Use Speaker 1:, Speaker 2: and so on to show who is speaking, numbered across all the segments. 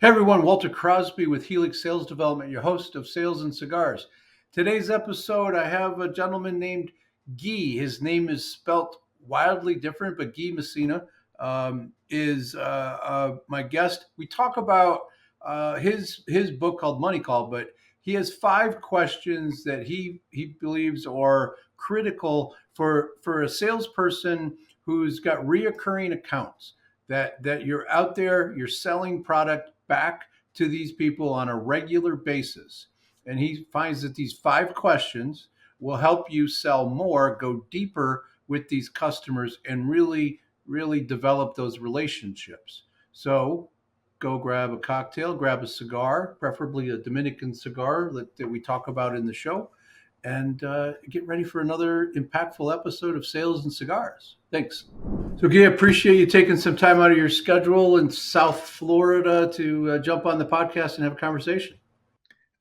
Speaker 1: Hey everyone, Walter Crosby with Helix Sales Development, your host of Sales and Cigars. Today's episode, I have a gentleman named Guy. His name is spelt wildly different, but Guy Messina is my guest. We talk about his book called Money Call, but he has 5 questions that he believes are critical for a salesperson who's got reoccurring accounts that you're out there, you're selling product back to these people on a regular basis. And he finds that these 5 questions will help you sell more, go deeper with these customers, and really develop those relationships. So go grab a cocktail, grab a cigar, preferably a Dominican cigar that we talk about in the show, and get ready for another impactful episode of Sales and Cigars. Thanks. So, Guy, appreciate you taking some time out of your schedule in South Florida to jump on the podcast and have a conversation.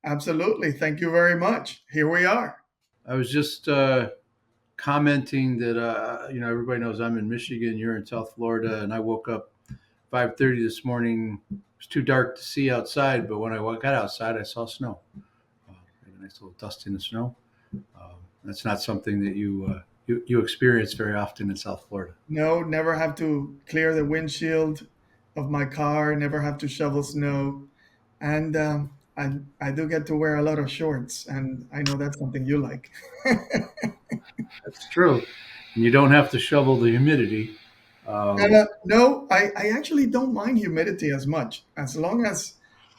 Speaker 2: Absolutely. Thank you very much. Here we are.
Speaker 1: I was just commenting that everybody knows I'm in Michigan, you're in South Florida, and I woke up 5:30 this morning. It was too dark to see outside, but when I got outside, I saw snow. A nice little dust in the snow. That's not something that you experience very often in South Florida.
Speaker 2: No, never have to clear the windshield of my car, never have to shovel snow. And I do get to wear a lot of shorts, and I know that's something you like.
Speaker 1: That's true. And you don't have to shovel the humidity.
Speaker 2: And, no, I actually don't mind humidity as much. As long as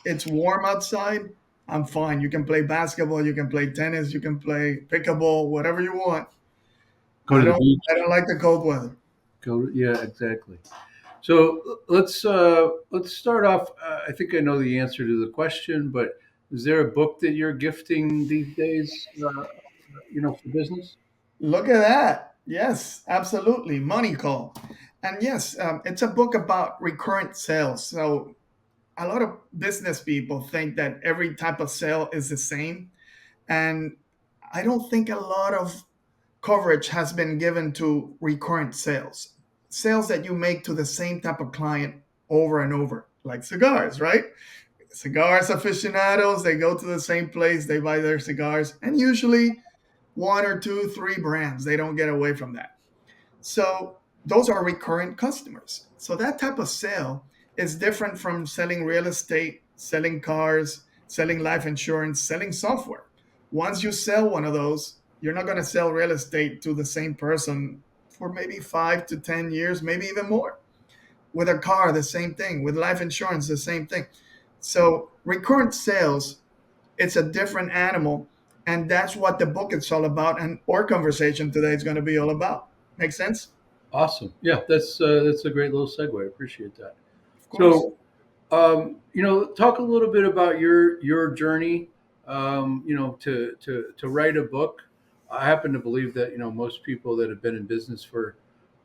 Speaker 2: it's warm outside, I'm fine. You can play basketball, you can play tennis, you can play pickleball, whatever you want.
Speaker 1: Go
Speaker 2: I
Speaker 1: to the
Speaker 2: don't
Speaker 1: beach.
Speaker 2: I don't like the cold weather.
Speaker 1: Yeah, exactly. So let's start off. I think I know the answer to the question, but is there a book that you're gifting these days? For business.
Speaker 2: Look at that. Yes, absolutely. Money Call. And yes, it's a book about recurrent sales. So a lot of business people think that every type of sale is the same. And I don't think a lot of coverage has been given to recurrent sales, sales that you make to the same type of client over and over, like cigars, right? Cigars aficionados, they go to the same place, they buy their cigars, and usually one or two, three brands. They don't get away from that. So those are recurrent customers. So that type of sale is different from selling real estate, selling cars, selling life insurance, selling software. Once you sell one of those, you're not going to sell real estate to the same person for maybe 5 to 10 years, maybe even more. With a car, the same thing. With life insurance, the same thing. So recurrent sales, it's a different animal. And that's what the book is all about. And our conversation today is going to be all about. Make sense?
Speaker 1: Awesome. Yeah, that's a great little segue. I appreciate that.
Speaker 2: Of course.
Speaker 1: So, talk a little bit about your journey. To write a book. I happen to believe that most people that have been in business for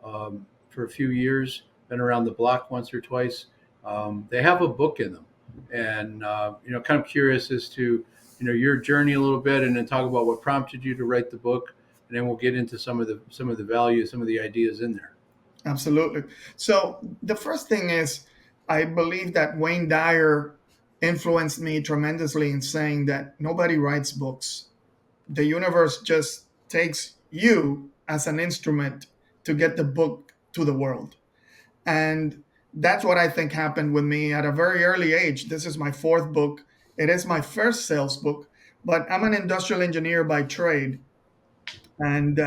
Speaker 1: a few years, been around the block once or twice, they have a book in them, and kind of curious as to your journey a little bit, and then talk about what prompted you to write the book, and then we'll get into some of the values, some of the ideas in there.
Speaker 2: Absolutely. So the first thing is, I believe that Wayne Dyer influenced me tremendously in saying that nobody writes books. The universe just takes you as an instrument to get the book to the world. And that's what I think happened with me at a very early age. This is my fourth book. It is my first sales book, but I'm an industrial engineer by trade. And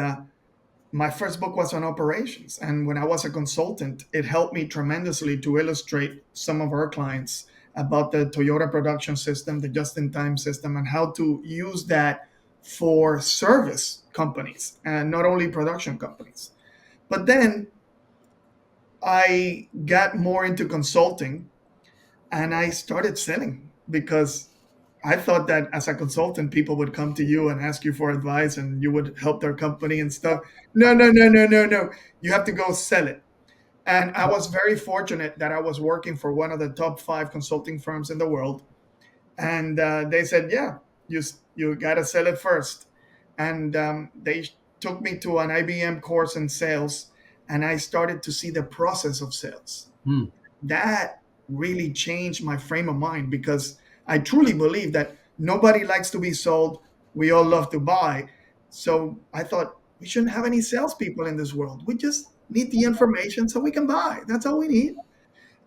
Speaker 2: my first book was on operations. And when I was a consultant, it helped me tremendously to illustrate some of our clients about the Toyota production system, the just in time system, and how to use that for service companies and not only production companies. But then I got more into consulting and I started selling because I thought that as a consultant, people would come to you and ask you for advice and you would help their company and stuff. No, no, no, no, no, no. You have to go sell it. And I was very fortunate that I was working for one of the top 5 consulting firms in the world. And they said, yeah, you got to sell it first. And they took me to an IBM course in sales and I started to see the process of sales.
Speaker 1: Hmm.
Speaker 2: That really changed my frame of mind, because I truly believe that nobody likes to be sold. We all love to buy. So I thought we shouldn't have any salespeople in this world. We just need the information so we can buy. That's all we need.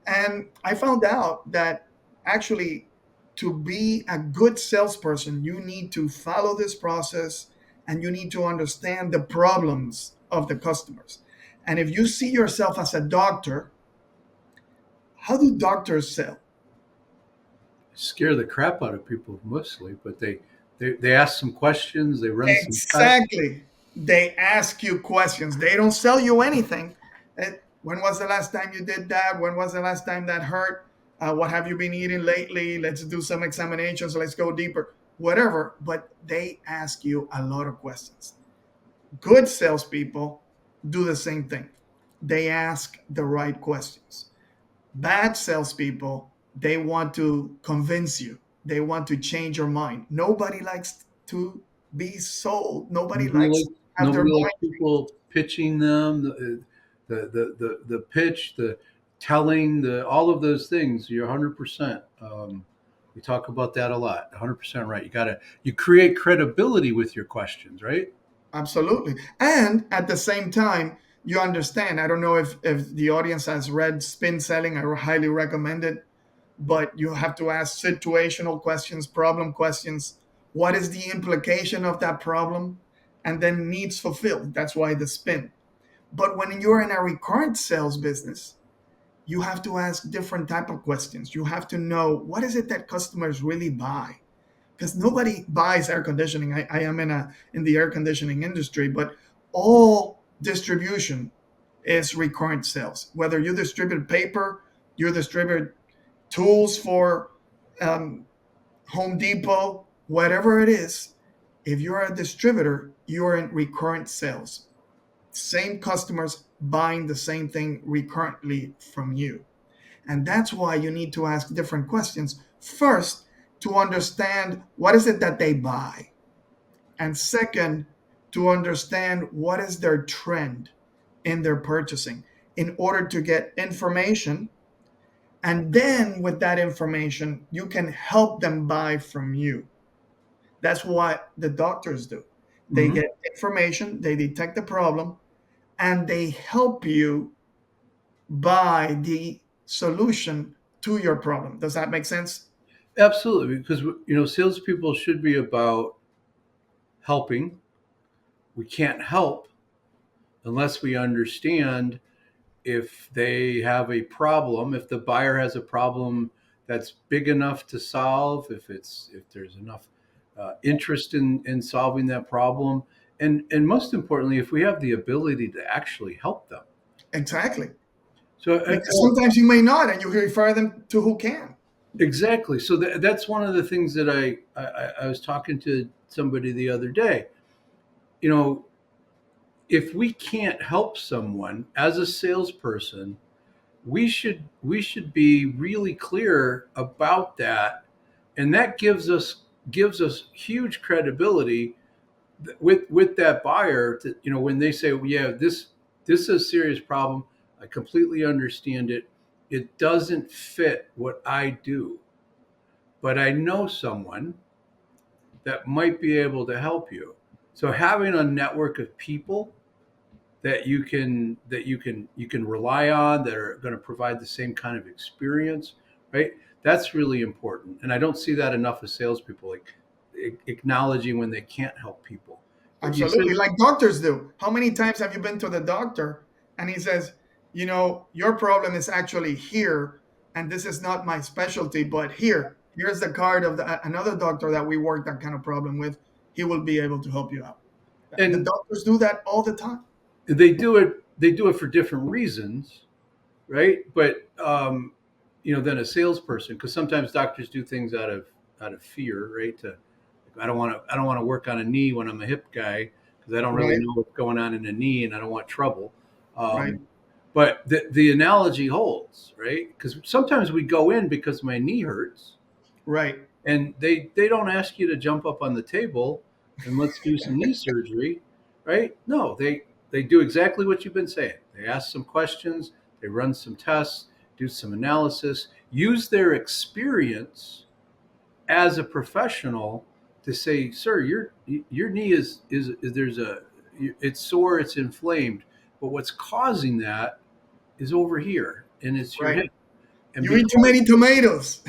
Speaker 2: And I found out that actually, to be a good salesperson, you need to follow this process and you need to understand the problems of the customers. And if you see yourself as a doctor, how do doctors sell?
Speaker 1: Scare the crap out of people mostly, but they ask some questions, they run some tests.
Speaker 2: Exactly. They ask you questions. They don't sell you anything. When was the last time you did that? When was the last time that hurt? What have you been eating lately? Let's do some examinations. Let's go deeper. Whatever. But they ask you a lot of questions. Good salespeople do the same thing. They ask the right questions. Bad salespeople, they want to convince you. They want to change your mind. Nobody likes to be sold. Nobody
Speaker 1: Nobody
Speaker 2: likes
Speaker 1: likes
Speaker 2: to have their mind.
Speaker 1: people pitching them, the pitch, the telling, the all of those things. You're 100%. We talk about that a lot. 100% right. You create credibility with your questions, right?
Speaker 2: Absolutely. And at the same time, you understand. I don't know if the audience has read Spin Selling. I highly recommend it. But you have to ask situational questions, problem questions. What is the implication of that problem? And then needs fulfilled. That's why the spin. But when you're in a recurrent sales business, you have to ask different type of questions. You have to know, what is it that customers really buy? Because nobody buys air conditioning. I am in the air conditioning industry, but all distribution is recurrent sales. Whether you distribute paper, you distribute tools for um, Home Depot, whatever it is, if you're a distributor, you're in recurrent sales. Same customers buying the same thing recurrently from you. And that's why you need to ask different questions. First, to understand what is it that they buy. And second, to understand what is their trend in their purchasing, in order to get information. And then with that information, you can help them buy from you. That's what the doctors do. They
Speaker 1: Hmm.
Speaker 2: get information, they detect the problem, and they help you buy the solution to your problem. Does that make sense?
Speaker 1: Absolutely, because salespeople should be about helping. We can't help unless we understand if they have a problem, if the buyer has a problem that's big enough to solve, if there's enough interest in solving that problem, and most importantly, if we have the ability to actually help them.
Speaker 2: Exactly.
Speaker 1: So
Speaker 2: Because sometimes you may not, and you refer them to who can.
Speaker 1: exactly. So that's one of the things that I was talking to somebody the other day. You know, if we can't help someone as a salesperson, we should be really clear about that, and that gives us huge credibility with that buyer, to when they say, well, yeah, this is a serious problem. I completely understand it. It doesn't fit what I do, but I know someone that might be able to help you. So having a network of people that you can rely on, that are going to provide the same kind of experience, right? That's really important, and I don't see that enough of salespeople, like acknowledging when they can't help people. You said,
Speaker 2: Absolutely. Like doctors do. How many times have you been to the doctor and he says, your problem is actually here, and this is not my specialty, but here's the card of another doctor that we work that kind of problem with. He will be able to help you out. The
Speaker 1: and
Speaker 2: doctors do that all the time.
Speaker 1: they do it for different reasons, right? But than a salesperson, because sometimes doctors do things out of fear, right? I don't want to work on a knee when I'm a hip guy, because I don't really
Speaker 2: Right,
Speaker 1: know what's going on in a knee and I don't want trouble.
Speaker 2: right,
Speaker 1: But the analogy holds, right? Because sometimes we go in because my knee hurts,
Speaker 2: right.
Speaker 1: and they don't ask you to jump up on the table and let's do some knee surgery, right? No, they do exactly what you've been saying. They ask some questions, they run some tests, do some analysis, use their experience as a professional to say, "Sir, your knee is there's a it's sore, it's inflamed, but what's causing that is over here, and it's your
Speaker 2: Right.
Speaker 1: hip." And
Speaker 2: You eat too
Speaker 1: because
Speaker 2: many tomatoes.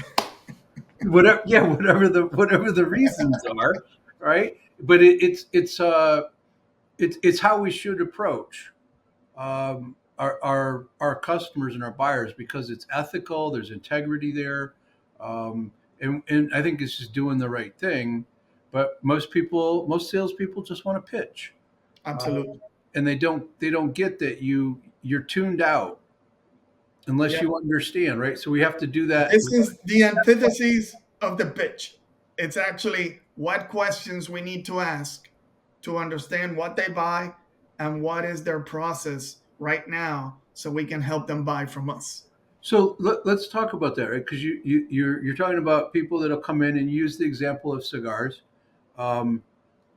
Speaker 1: whatever, yeah, whatever the reasons are, right? But it's how we should approach our customers and our buyers, because it's ethical. There's integrity there, and I think it's just doing the right thing. But most salespeople just want to pitch, uh,
Speaker 2: Absolutely.
Speaker 1: and they don't get that you're tuned out unless
Speaker 2: Yeah.
Speaker 1: you understand, right? So we have to do that.
Speaker 2: This is the antithesis of the pitch. It's actually what questions we need to ask to understand what they buy and what is their process right now so we can help them buy from us.
Speaker 1: So let's talk about that, right? Because you're talking about people that'll come in and use the example of cigars. Um,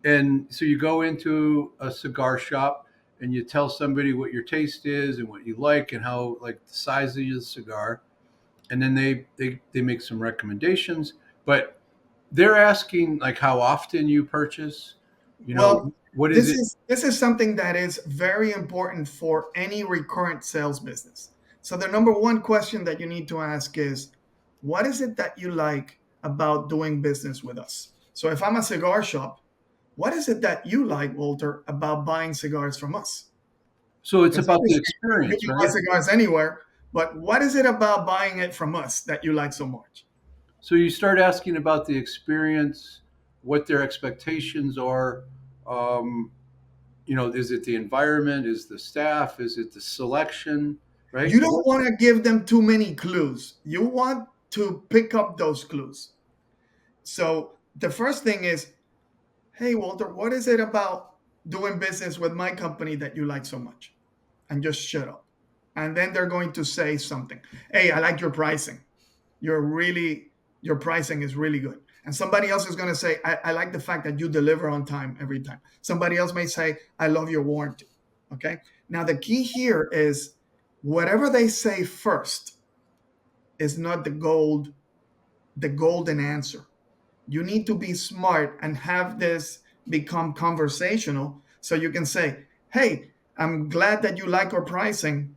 Speaker 1: And so you go into a cigar shop and you tell somebody what your taste is and what you like and how, like, the size of your cigar, and then they make some recommendations. But they're asking, like, how often you purchase.
Speaker 2: Well,
Speaker 1: What is
Speaker 2: this
Speaker 1: it?
Speaker 2: is this is something that is very important for any recurrent sales business. So the number one question that you need to ask is, what is it that you like about doing business with us? So if I'm a cigar shop, what is it that you like, Walter, about buying cigars from us?
Speaker 1: So it's
Speaker 2: Because
Speaker 1: about the
Speaker 2: obviously you
Speaker 1: experience,
Speaker 2: can buy
Speaker 1: right?
Speaker 2: cigars anywhere, but what is it about buying it from us that you like so much?
Speaker 1: So you start asking about the experience, what their expectations are. Um, is it the environment? Is the staff? Is it the selection?
Speaker 2: You
Speaker 1: Right?
Speaker 2: don't want to give them too many clues. You want to pick up those clues. So the first thing is, hey, Walter, what is it about doing business with my company that you like so much? And just shut up. And then they're going to say something. Hey, I like your pricing. Your pricing is really good. And somebody else is going to say, I like the fact that you deliver on time every time. Somebody else may say, I love your warranty. Okay. Now, the key here is whatever they say first is not the golden answer. You need to be smart and have this become conversational so you can say, hey, I'm glad that you like our pricing.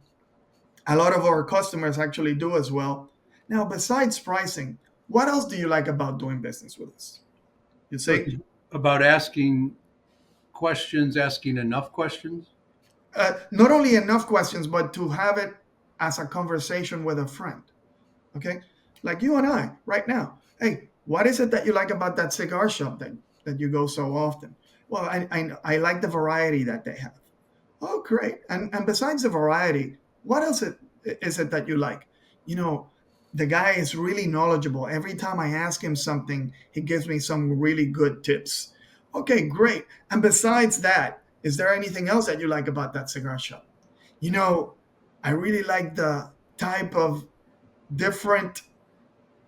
Speaker 2: A lot of our customers actually do as well. Now, besides pricing, what else do you like about doing business with us? You
Speaker 1: So
Speaker 2: see,
Speaker 1: it's about asking questions, asking enough questions.
Speaker 2: not only enough questions, but to have it as a conversation with a friend. Okay, like you and I right now. Hey, what is it that you like about that cigar shop that you go so often? Well, I like the variety that they have. Oh, great. And besides the variety, what else is it that you like? You know, the guy is really knowledgeable. Every time I ask him something, he gives me some really good tips. Okay, great. And besides that, is there anything else that you like about that cigar shop? You know, I really like the type of different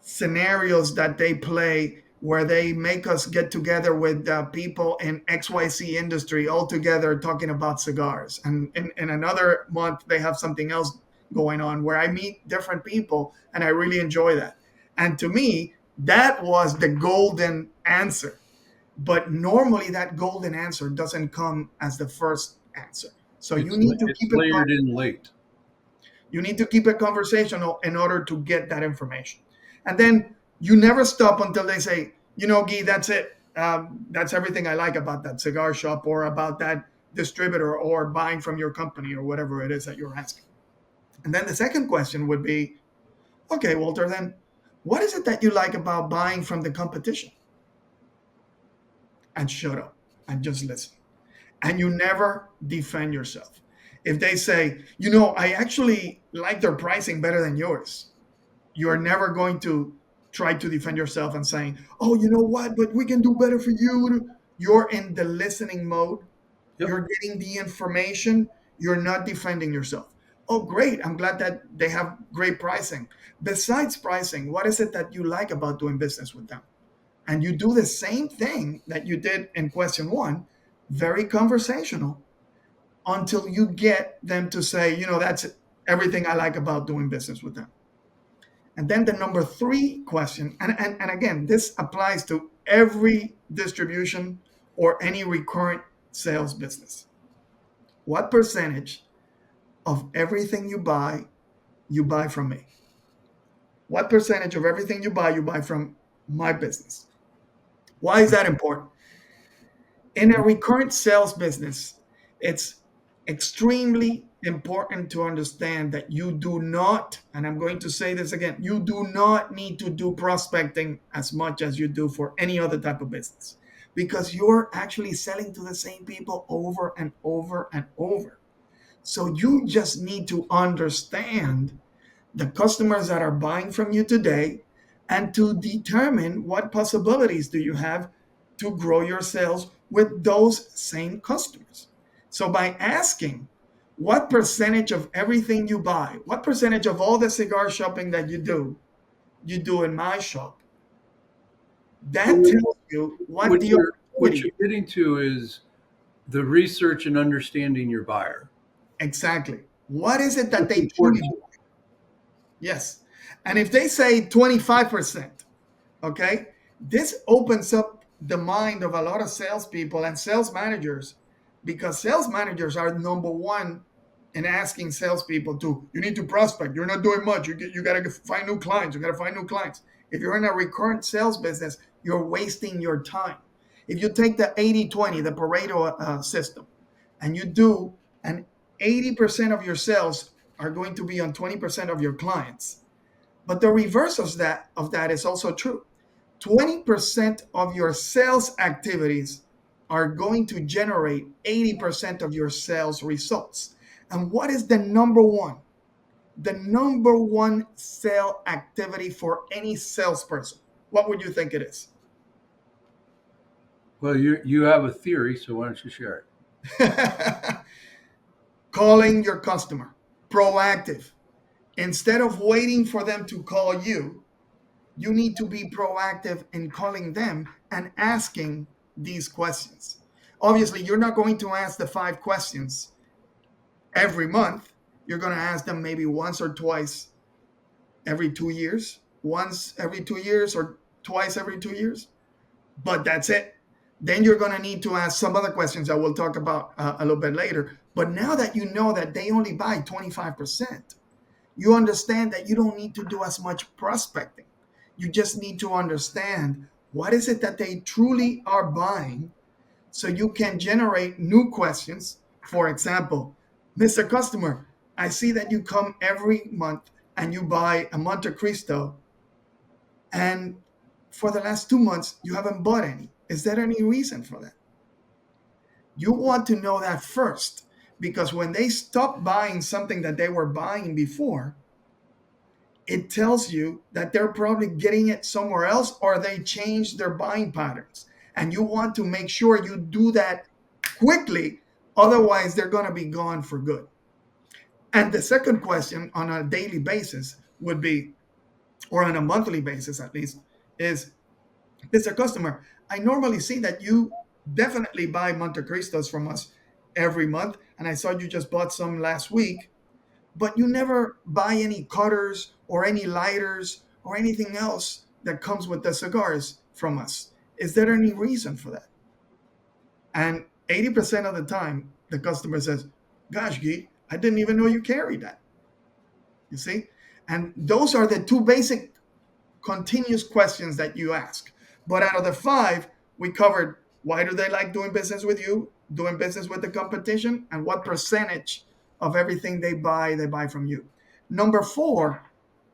Speaker 2: scenarios that they play where they make us get together with people in XYZ industry all together talking about cigars. And in another month, they have something else going on where I meet different people and I really enjoy that. And to me, that was the golden answer. But normally, that golden answer doesn't come as the first answer. So
Speaker 1: It's layered in late.
Speaker 2: you need to keep it conversational in order to get that information. And then you never stop until they say, Guy, that's it. That's everything I like about that cigar shop or about that distributor or buying from your company or whatever it is that you're asking. And then the second question would be, okay, Walter, then what is it that you like about buying from the competition? And shut up and just listen. And you never defend yourself. If they say, I actually like their pricing better than yours, you're never going to try to defend yourself and saying, oh, you know what, but we can do better for you. You're in the listening mode.
Speaker 1: Yep.
Speaker 2: You're getting the information. You're not defending yourself. Oh, great. I'm glad that they have great pricing. Besides pricing, what is it that you like about doing business with them? And you do the same thing that you did in question one, very conversational, until you get them to say, that's everything I like about doing business with them. And then the number three question, and again, this applies to every distribution or any recurrent sales business. What percentage of everything you buy from me? What percentage of everything you buy from my business? Why is that important? In a recurrent sales business, it's extremely important to understand that you do not, and I'm going to say this again, you do not need to do prospecting as much as you do for any other type of business because you're actually selling to the same people over and over and over. So you just need to understand the customers that are buying from you today and to determine what possibilities do you have to grow your sales with those same customers. So by asking what percentage of everything you buy, what percentage of all the cigar shopping that you do in my shop, that tells you what
Speaker 1: What
Speaker 2: the
Speaker 1: you're
Speaker 2: opportunity.
Speaker 1: getting to is the research and understanding your buyer.
Speaker 2: Exactly. What is it that
Speaker 1: It's
Speaker 2: they truly
Speaker 1: important.
Speaker 2: want? Yes. And if they say 25%, okay, this opens up the mind of a lot of salespeople and sales managers because sales managers are number one in asking salespeople to, you need to prospect. You're not doing much. You got to find new clients. You got to find new clients. If you're in a recurrent sales business, you're wasting your time. If you take the 80-20, the Pareto system, and you do, and 80% of your sales are going to be on 20% of your clients. But the reverse of that is also true. 20% of your sales activities are going to generate 80% of your sales results. And what is the number one? The number one sale activity for any salesperson. What would you think it is?
Speaker 1: Well, you have a theory, so why don't you share it?
Speaker 2: Calling your customer. Proactive. Instead of waiting for them to call you, you need to be proactive in calling them and asking these questions. Obviously, you're not going to ask the 5 questions every month. You're going to ask them maybe once or twice every 2 years, once every 2 years or twice every 2 years. But that's it. Then you're going to need to ask some other questions that we'll talk about a little bit later. But now that you know that they only buy 25%, you understand that you don't need to do as much prospecting. You just need to understand what is it that they truly are buying so you can generate new questions. For example, Mr. Customer, I see that you come every month and you buy a Monte Cristo, and for the last 2 months, you haven't bought any. Is there any reason for that? You want to know that first because when they stop buying something that they were buying before, it tells you that they're probably getting it somewhere else or they changed their buying patterns. And you want to make sure you do that quickly. Otherwise, they're going to be gone for good. And the second question on a daily basis would be, or on a monthly basis at least, is Mr. Customer, I normally see that you definitely buy Monte Cristos from us every month. And I saw you just bought some last week, but you never buy any cutters or any lighters or anything else that comes with the cigars from us. Is there any reason for that? And 80% of the time, the customer says, gosh, Guy, I didn't even know you carried that. You see? And those are the two basic continuous questions that you ask. But out of the five, we covered why do they like doing business with you, doing business with the competition, and what percentage of everything they buy from you. Number four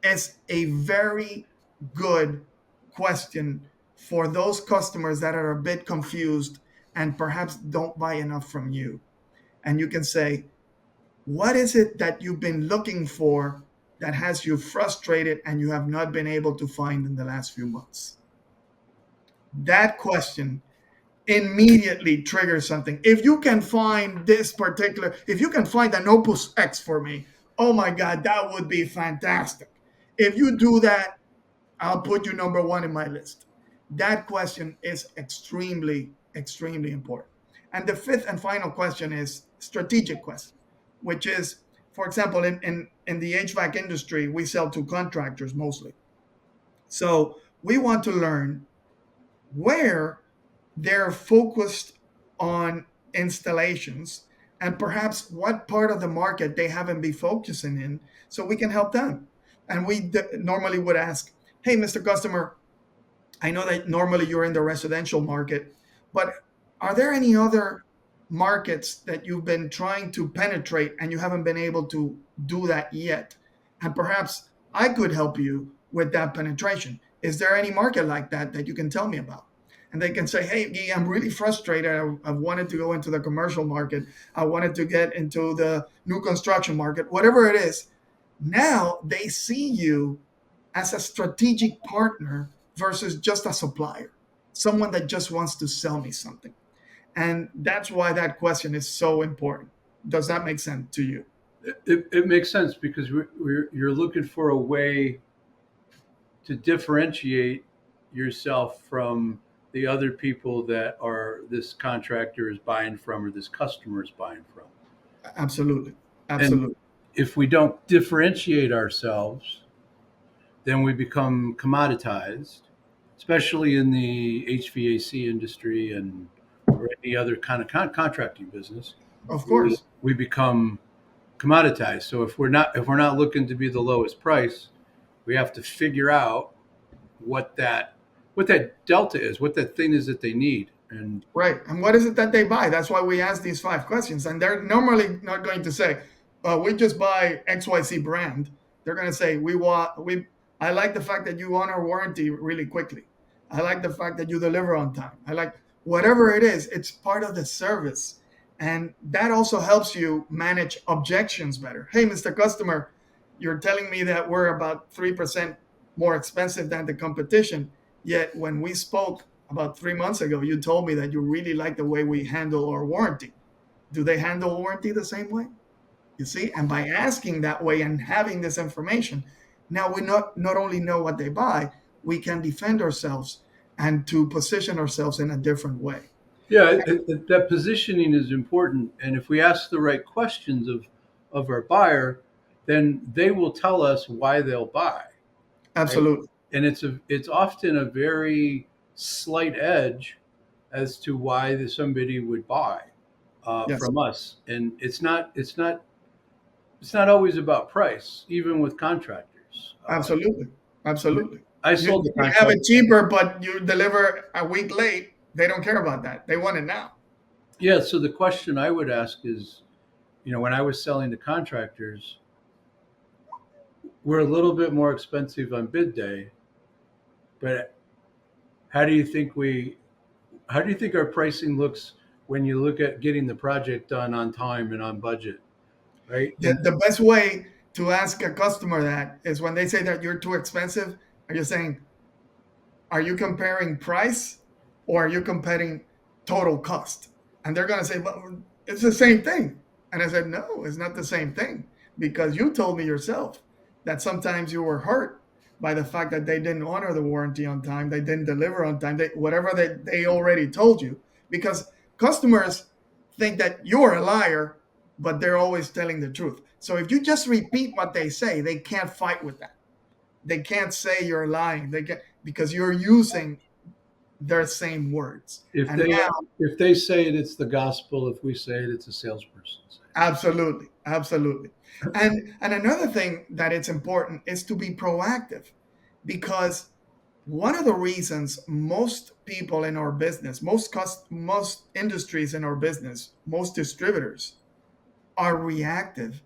Speaker 2: is a very good question for those customers that are a bit confused and perhaps don't buy enough from you. And you can say, what is it that you've been looking for that has you frustrated and you have not been able to find in the last few months? That question immediately triggers something. If you can find this particular, if you can find an Opus X for me, oh my God, that would be fantastic. If you do that, I'll put you number one in my list. That question is extremely, extremely important. And the fifth and final question is strategic question, which is For example, in the HVAC industry, we sell to contractors mostly. So we want to learn where they're focused on installations and perhaps what part of the market they haven't been focusing in so we can help them. And normally would ask, hey, Mr. Customer, I know that normally you're in the residential market, but are there any other markets that you've been trying to penetrate and you haven't been able to do that yet? And perhaps I could help you with that penetration. Is there any market like that that you can tell me about? And they can say, hey, Guy, I'm really frustrated. I wanted to go into the commercial market. I wanted to get into the new construction market, whatever it is. Now they see you as a strategic partner versus just a supplier, someone that just wants to sell me something. And that's why that question is so important. Does that make sense to you?
Speaker 1: It makes sense because you're looking for a way to differentiate yourself from the other people that are this contractor is buying from or this customer is buying from.
Speaker 2: Absolutely.
Speaker 1: And
Speaker 2: Absolutely.
Speaker 1: if we don't differentiate ourselves, then we become commoditized, especially in the HVAC industry and or any other kind of contracting business.
Speaker 2: Of
Speaker 1: We,
Speaker 2: course.
Speaker 1: we become commoditized. So if we're not looking to be the lowest price, we have to figure out what that what that delta is, what that thing is that they need. And
Speaker 2: Right. And what is it that they buy? That's why we ask these 5 questions. And they're normally not going to say, we just buy XYZ brand. They're going to say, I like the fact that you honor warranty really quickly. I like the fact that you deliver on time. I like whatever it is, it's part of the service. And that also helps you manage objections better. Hey, Mr. Customer, you're telling me that we're about 3% more expensive than the competition. Yet when we spoke about 3 months ago, you told me that you really like the way we handle our warranty. Do they handle warranty the same way? You see, and by asking that way and having this information, now we not only know what they buy, we can defend ourselves and to position ourselves in a different way.
Speaker 1: yeah, that positioning is important. And if we ask the right questions of our buyer, then they will tell us why they'll buy. Right?
Speaker 2: Absolutely.
Speaker 1: And it's often a very slight edge as to why somebody would buy
Speaker 2: Yes.
Speaker 1: from us. And it's not always about price, even with contractors.
Speaker 2: Absolutely. Absolutely.
Speaker 1: I
Speaker 2: You
Speaker 1: sold the
Speaker 2: can have
Speaker 1: contract.
Speaker 2: it cheaper, but you deliver a week late. They don't care about that. They want it now.
Speaker 1: Yeah. So the question I would ask is, when I was selling to contractors, we're a little bit more expensive on bid day, but how do you think we, how do you think our pricing looks when you look at getting the project done on time and on budget, right? And
Speaker 2: The best way to ask a customer that is when they say that you're too expensive, are you saying, are you comparing price or are you comparing total cost? And they're going to say, well, it's the same thing. And I said, no, it's not the same thing because you told me yourself that sometimes you were hurt by the fact that they didn't honor the warranty on time, they didn't deliver on time, whatever they already told you. Because customers think that you're a liar, but they're always telling the truth. So if you just repeat what they say, they can't fight with that. They can't say you're lying. They can because you're using their same words.
Speaker 1: if
Speaker 2: And
Speaker 1: they
Speaker 2: now,
Speaker 1: if they say it, it's the gospel. If we say it, it's a salesperson saying
Speaker 2: absolutely, absolutely. And another thing that it's important is to be proactive because one of the reasons most people in our business, most industries in our business, most distributors are reactive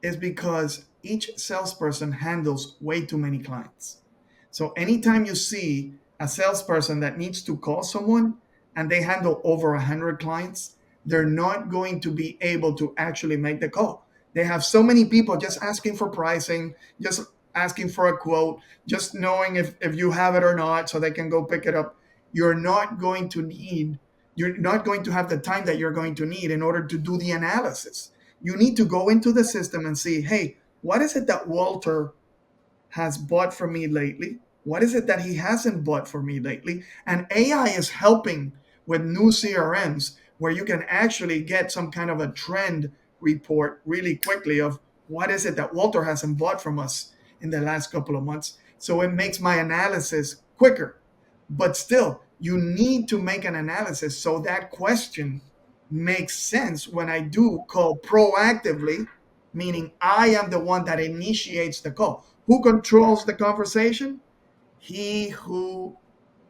Speaker 2: is because each salesperson handles way too many clients. So anytime you see a salesperson that needs to call someone and they handle over 100 clients, they're not going to be able to actually make the call. They have so many people just asking for pricing, just asking for a quote, just knowing if you have it or not so they can go pick it up. You're not going to need, you're not going to have the time that you're going to need in order to do the analysis. You need to go into the system and see, hey, what is it that Walter has bought from me lately? What is it that he hasn't bought for me lately? And AI is helping with new CRMs where you can actually get some kind of a trend report really quickly of What is it that Walter hasn't bought from us in the last couple of months? So it makes my analysis quicker. But still, you need to make an analysis so that question makes sense when I do call proactively, meaning I am the one that initiates the call. Who controls the conversation? He who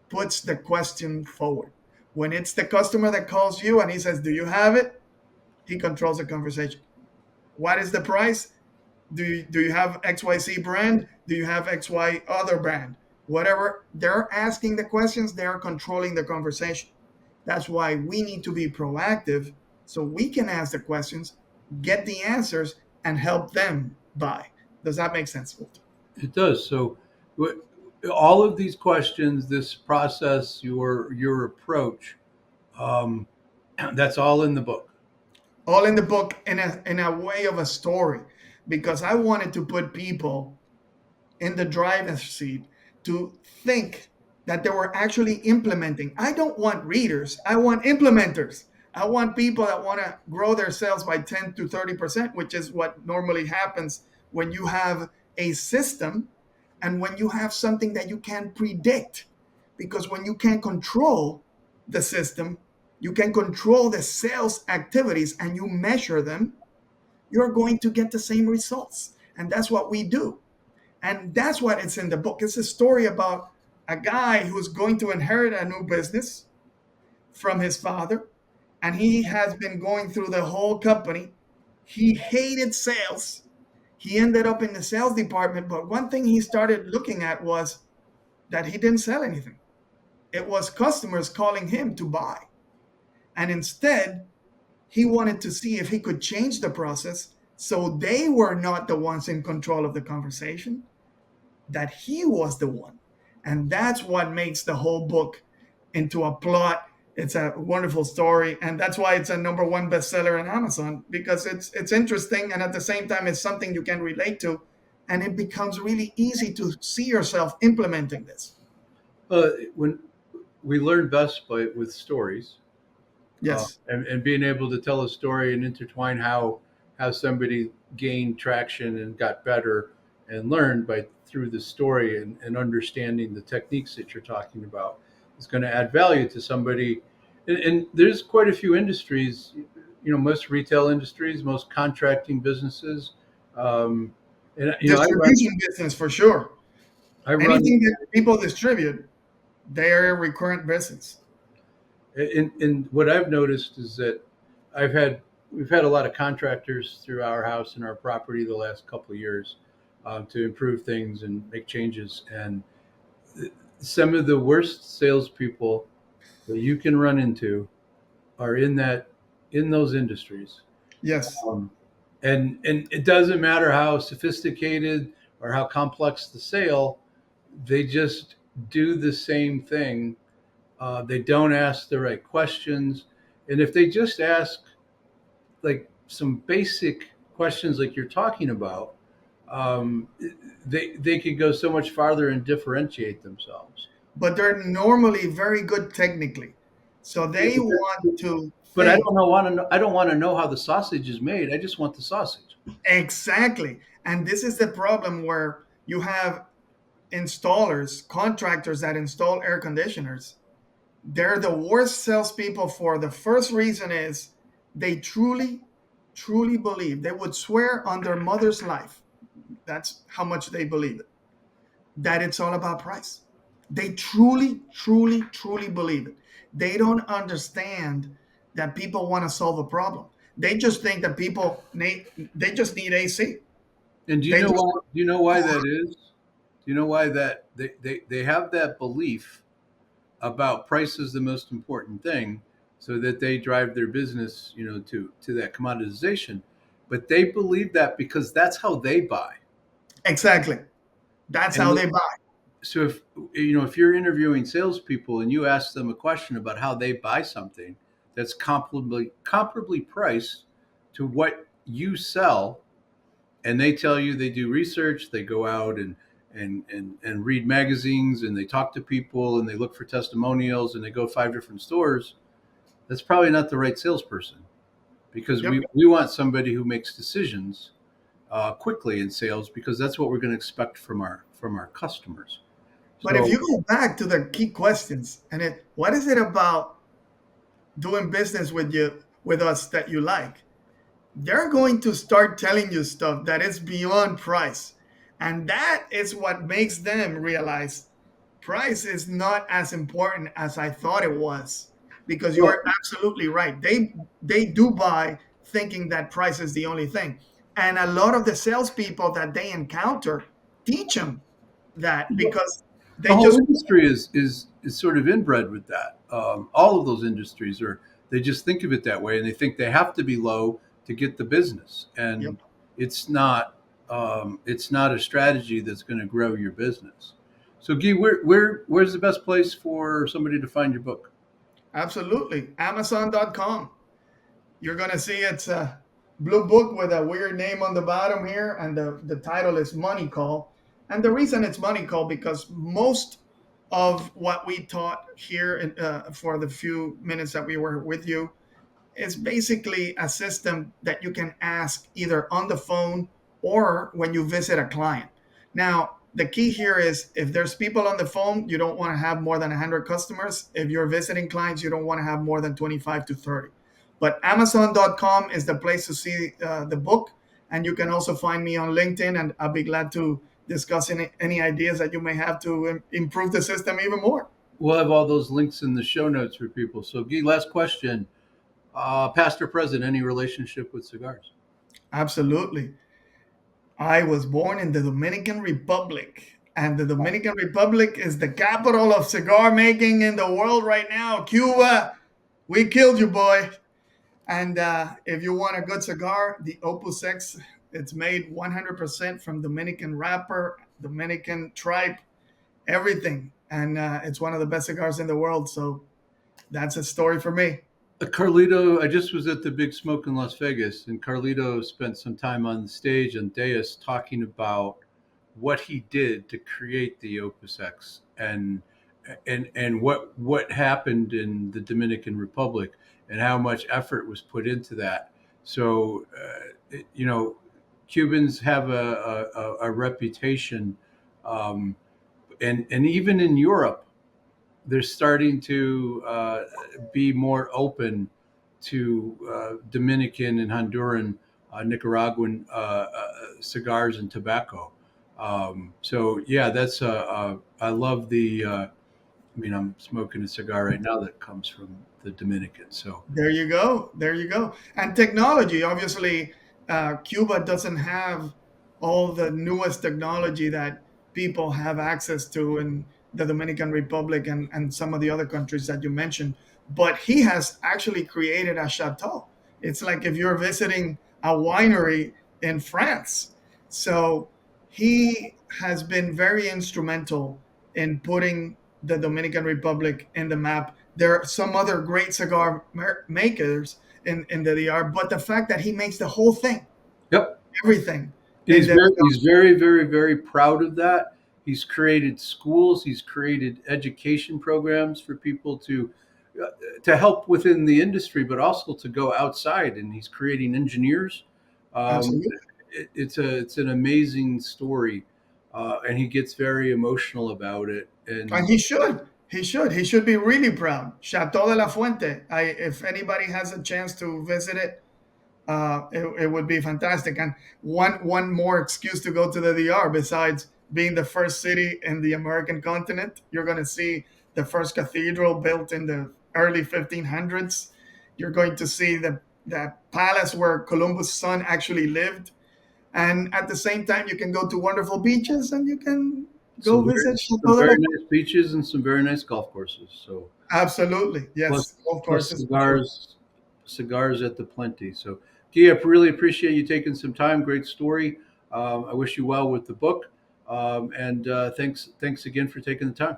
Speaker 2: puts the question forward. When it's the customer that calls you and he says, "Do you have it?" He controls the conversation. What is the price? Do you have XYZ brand? Do you have XY other brand? Whatever. They're asking the questions, they're controlling the conversation. That's why we need to be proactive so we can ask the questions, get the answers, and help them buy. Does that make sense, Walter?
Speaker 1: It does. So, all of these questions, this process, your approach, um, that's all in the book.
Speaker 2: All in the book in a way of a story, because I wanted to put people in the driver's seat to think that they were actually implementing. I don't want readers, I want implementers. I want people that want to grow their sales by 10 to 30%, which is what normally happens when you have a system and when you have something that you can predict. Because when you can control the system, you can control the sales activities and you measure them, you're going to get the same results. And that's what we do. And that's what it's in the book. It's a story about a guy who's going to inherit a new business from his father. And he has been going through the whole company. He hated sales. He ended up in the sales department. But one thing he started looking at was that he didn't sell anything. It was customers calling him to buy. And instead, he wanted to see if he could change the process so they were not the ones in control of the conversation, that he was the one. And that's what makes the whole book into a plot. It's a wonderful story. And that's why it's a number one bestseller on Amazon, because it's interesting. And at the same time, it's something you can relate to. And it becomes really easy to see yourself implementing this.
Speaker 1: When we learn best with stories,
Speaker 2: Yes.
Speaker 1: and being able to tell a story and intertwine how somebody gained traction and got better and learned by through the story and understanding the techniques that you're talking about is going to add value to somebody. And there's quite a few industries, most retail industries, most contracting businesses. Um, and I run,
Speaker 2: Distribution business for sure.
Speaker 1: I run,
Speaker 2: Anything that people distribute, they're a recurrent business.
Speaker 1: and what I've noticed is that I've had we've had a lot of contractors through our house and our property the last couple of years, to improve things and make changes. And some of the worst salespeople that you can run into are in those industries.
Speaker 2: Yes.
Speaker 1: Um, and it doesn't matter how sophisticated or how complex the sale, they just do the same thing. They don't ask the right questions, and if they just ask like some basic questions like you're talking about, um, they could go so much farther and differentiate themselves.
Speaker 2: But they're normally very good technically. So they want to
Speaker 1: But I
Speaker 2: think
Speaker 1: don't know want to know, I don't want to know how the sausage is made. I just want the sausage.
Speaker 2: exactly. And this is the problem where you have installers, contractors that install air conditioners. They're the worst salespeople for the first reason is they truly, truly believe, they would swear on their mother's life. That's how much they believe it, that it's all about price. They truly, truly, truly believe it. They don't understand that people want to solve a problem. They just think that people need, they just need AC.
Speaker 1: And do you
Speaker 2: They
Speaker 1: know
Speaker 2: just
Speaker 1: why? Do you know why that is? Do you know why that they have that belief about price is the most important thing, so that they drive their business, to that commoditization. But they believe that because that's how they buy.
Speaker 2: exactly. That's how
Speaker 1: And
Speaker 2: they buy.
Speaker 1: so if you're interviewing salespeople and you ask them a question about how they buy something that's comparably priced to what you sell, and they tell you they do research, they go out and read magazines, and they talk to people, and they look for testimonials, and they go 5 different stores, that's probably not the right salesperson, because
Speaker 2: Yep.
Speaker 1: we want somebody who makes decisions quickly in sales because that's what we're going to expect from our customers.
Speaker 2: But if
Speaker 1: So
Speaker 2: you go back to the key questions, what is it about doing business with us that you like? They're going to start telling you stuff that is beyond price. And that is what makes them realize price is not as important as I thought it was. Because
Speaker 1: well,
Speaker 2: you're absolutely right. They do buy thinking that price is the only thing. And a lot of the salespeople that they encounter teach them that because
Speaker 1: the
Speaker 2: they
Speaker 1: whole
Speaker 2: just
Speaker 1: industry is sort of inbred with that. All of those industries are they just think of it that way, and they think they have to be low to get the business,
Speaker 2: yep,
Speaker 1: and it's not it's not a strategy that's going to grow your business. So, Guy, where's the best place for somebody to find your book?
Speaker 2: absolutely. Amazon.com. You're gonna see it's a blue book with a weird name on the bottom here, and the title is Money Call. And the reason it's Money Call because most of what we taught here for the few minutes that we were with you is basically a system that you can ask either on the phone or when you visit a client. Now, the key here is if there's people on the phone, you don't want to have more than 100 customers. If you're visiting clients, you don't want to have more than 25 to 30. But Amazon.com is the place to see the book. And you can also find me on LinkedIn, and I'll be glad to discuss any ideas that you may have to improve the system even more.
Speaker 1: We'll have all those links in the show notes for people. So, Guy, last question: past or present, any relationship with cigars?
Speaker 2: Absolutely. I was born in the Dominican Republic, and the Dominican Republic is the capital of cigar making in the world right now. Cuba, we killed you, boy. And if you want a good cigar, the Opus X, it's made 100% from Dominican wrapper, Dominican tripe, everything. And it's one of the best cigars in the world. So that's a story for me.
Speaker 1: Carlito, I just was at the Big Smoke in Las Vegas, and Carlito spent some time on the stage on dais talking about what he did to create the Opus X and what happened in the Dominican Republic and how much effort was put into that. So, you know, Cubans have a reputation, um, and even in Europe, they're starting to be more open to Dominican and Honduran, Nicaraguan cigars and tobacco. So yeah, that's I love the. I mean, I'm smoking a cigar right now that comes from the Dominican. So
Speaker 2: There you go. There you go. And technology, obviously, Cuba doesn't have all the newest technology that people have access to in the Dominican Republic and some of the other countries that you mentioned. But he has actually created a chateau. It's like if you're visiting a winery in France. So he has been very instrumental in putting the Dominican Republic in the map. There are some other great cigar makers in the DR, but the fact that he makes the whole thing,
Speaker 1: yep,
Speaker 2: everything, and then
Speaker 1: he's very very very proud of that. He's created schools. He's created education programs for people to help within the industry, but also to go outside. And he's creating engineers. Um,
Speaker 2: absolutely,
Speaker 1: it's an amazing story, and he gets very emotional about it.
Speaker 2: and
Speaker 1: And
Speaker 2: he should be really proud. Chateau de la Fuente. If anybody has a chance to visit it, it would be fantastic. And one more excuse to go to the DR besides being the first city in the American continent. You're going to see the first cathedral built in the early 1500s. You're going to see the palace where Columbus' son actually lived. And at the same time, you can go to wonderful beaches and you can go visit
Speaker 1: some
Speaker 2: Chateau de la
Speaker 1: very
Speaker 2: Fuente.
Speaker 1: nice beaches and some very nice golf courses. So
Speaker 2: Absolutely. Yes. Golf
Speaker 1: plus
Speaker 2: courses for sure.
Speaker 1: cigars at the plenty. So, Gia, I really appreciate you taking some time. Great story. I wish you well with the book, and thanks again for taking the time.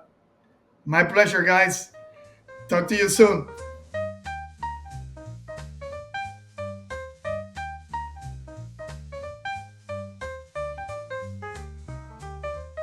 Speaker 2: My pleasure, guys. Talk to you soon.